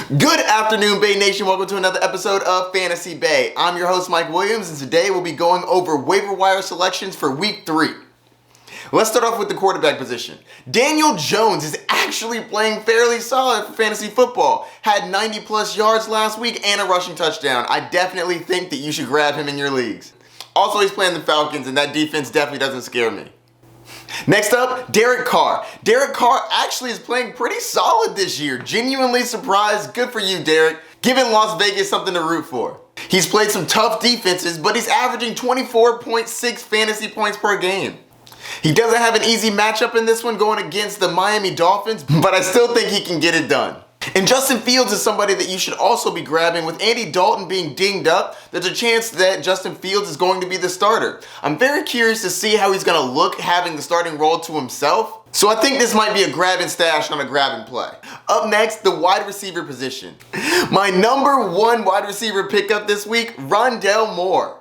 Good afternoon, Bay Nation. Welcome to another episode of Fantasy Bay. I'm your host, Mike Williams, and today we'll be going over waiver wire selections for week 3. Let's start off with the quarterback position. Daniel Jones is actually playing fairly solid for fantasy football. Had 90 plus yards last week and a rushing touchdown. I definitely think that you should grab him in your leagues. Also, he's playing the Falcons, and that defense definitely doesn't scare me. Next up, Derek Carr. Derek Carr actually is playing pretty solid this year. Genuinely surprised. Good for you, Derek. Giving Las Vegas something to root for. He's played some tough defenses, but he's averaging 24.6 fantasy points per game. He doesn't have an easy matchup in this one going against the Miami Dolphins, but I still think he can get it done. And Justin Fields is somebody that you should also be grabbing. With Andy Dalton being dinged up, there's a chance that Justin Fields is going to be the starter. I'm very curious to see how he's going to look having the starting role to himself. So I think this might be a grab and stash on a grab and play. Up next, the wide receiver position. My number one wide receiver pickup this week, Rondale Moore.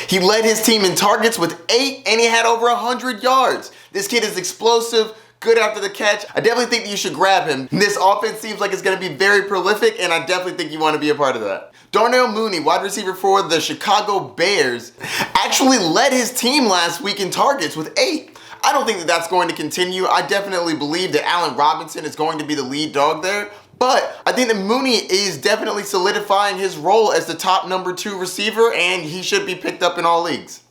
He led his team in targets with 8 and he had over 100 yards. This kid is explosive, good after the catch. I definitely think that you should grab him. This offense seems like it's going to be very prolific, and I definitely think you want to be a part of that. Darnell Mooney, wide receiver for the Chicago Bears, actually led his team last week in targets with 8. I don't think that that's going to continue. I definitely believe that Allen Robinson is going to be the lead dog there. But I think that Mooney is definitely solidifying his role as the top number 2 receiver, and he should be picked up in all leagues.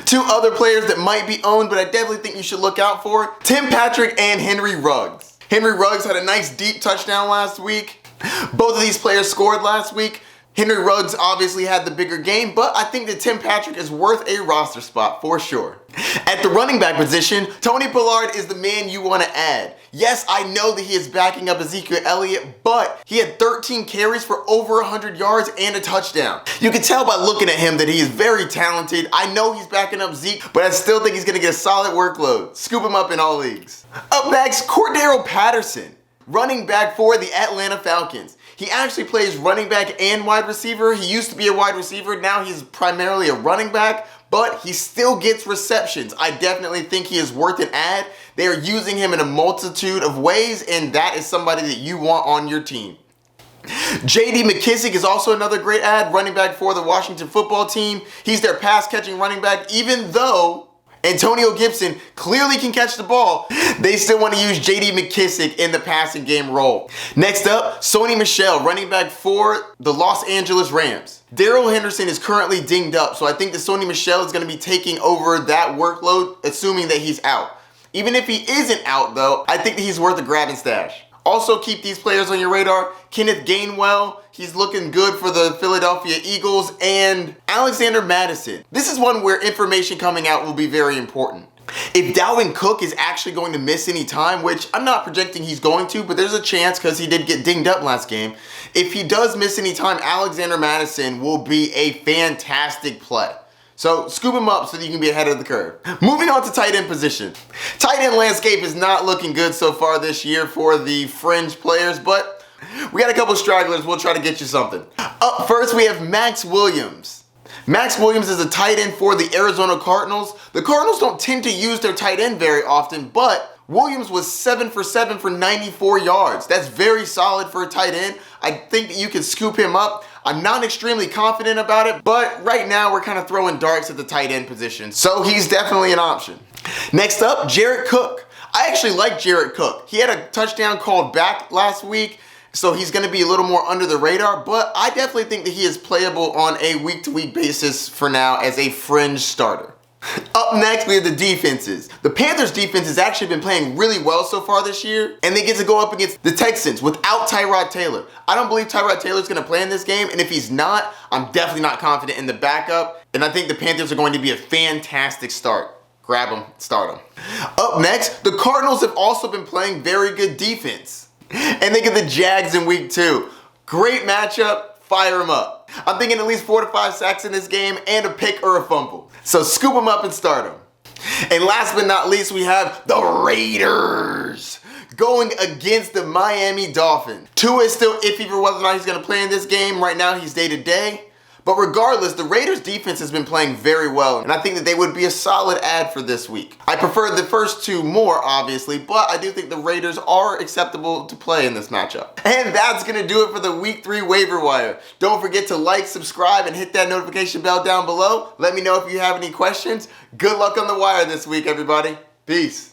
2 other players that might be owned, but I definitely think you should look out for: Tim Patrick and Henry Ruggs. Henry Ruggs had a nice deep touchdown last week. Both of these players scored last week. Henry Ruggs obviously had the bigger game, but I think that Tim Patrick is worth a roster spot for sure. At the running back position, Tony Pollard is the man you want to add. Yes, I know that he is backing up Ezekiel Elliott, but he had 13 carries for over 100 yards and a touchdown. You can tell by looking at him that he is very talented. I know he's backing up Zeke, but I still think he's going to get a solid workload. Scoop him up in all leagues. Up next, Cordero Patterson, running back for the Atlanta Falcons. He actually plays running back and wide receiver. He used to be a wide receiver. Now he's primarily a running back, but he still gets receptions. I definitely think he is worth an add. They are using him in a multitude of ways, and that is somebody that you want on your team. J.D. McKissic is also another great add, running back for the Washington football team. He's their pass-catching running back, even though Antonio Gibson clearly can catch the ball. They still want to use J.D. McKissic in the passing game role. Next up, Sony Michel, running back for the Los Angeles Rams. Darrell Henderson is currently dinged up, so I think that Sony Michel is going to be taking over that workload, assuming that he's out. Even if he isn't out, though, I think that he's worth a grab and stash. Also, keep these players on your radar. Kenneth Gainwell, he's looking good for the Philadelphia Eagles, and Alexander Mattison. This is one where information coming out will be very important. If Dalvin Cook is actually going to miss any time, which I'm not projecting he's going to, but there's a chance because he did get dinged up last game. If he does miss any time, Alexander Mattison will be a fantastic play. So scoop him up so that you can be ahead of the curve. Moving on to tight end position. Tight end landscape is not looking good so far this year for the fringe players, but we got a couple stragglers. We'll try to get you something. Up first, we have Max Williams. Max Williams is a tight end for the Arizona Cardinals. The Cardinals don't tend to use their tight end very often, but Williams was 7 for 7 for 94 yards. That's very solid for a tight end. I think that you can scoop him up. I'm not extremely confident about it, but right now we're kind of throwing darts at the tight end position, so he's definitely an option. Next up, Jared Cook. I actually like Jared Cook. He had a touchdown called back last week, so he's going to be a little more under the radar, but I definitely think that he is playable on a week-to-week basis for now as a fringe starter. Up next, we have the defenses. The Panthers defense has actually been playing really well so far this year, and they get to go up against the Texans without Tyrod Taylor. I don't believe Tyrod Taylor's going to play in this game, and if he's not, I'm definitely not confident in the backup, and I think the Panthers are going to be a fantastic start. Grab them, start them. Up next, the Cardinals have also been playing very good defense, and they get the Jags in week 2. Great matchup, fire them up. I'm thinking at least 4 to 5 sacks in this game and a pick or a fumble. So scoop them up and start them. And last but not least, we have the Raiders going against the Miami Dolphins. Tua is still iffy for whether or not he's going to play in this game. Right now, he's day to day. But regardless, the Raiders defense has been playing very well, and I think that they would be a solid add for this week. I prefer the first two more, obviously, but I do think the Raiders are acceptable to play in this matchup. And that's gonna do it for the Week 3 waiver wire. Don't forget to like, subscribe, and hit that notification bell down below. Let me know if you have any questions. Good luck on the wire this week, everybody. Peace.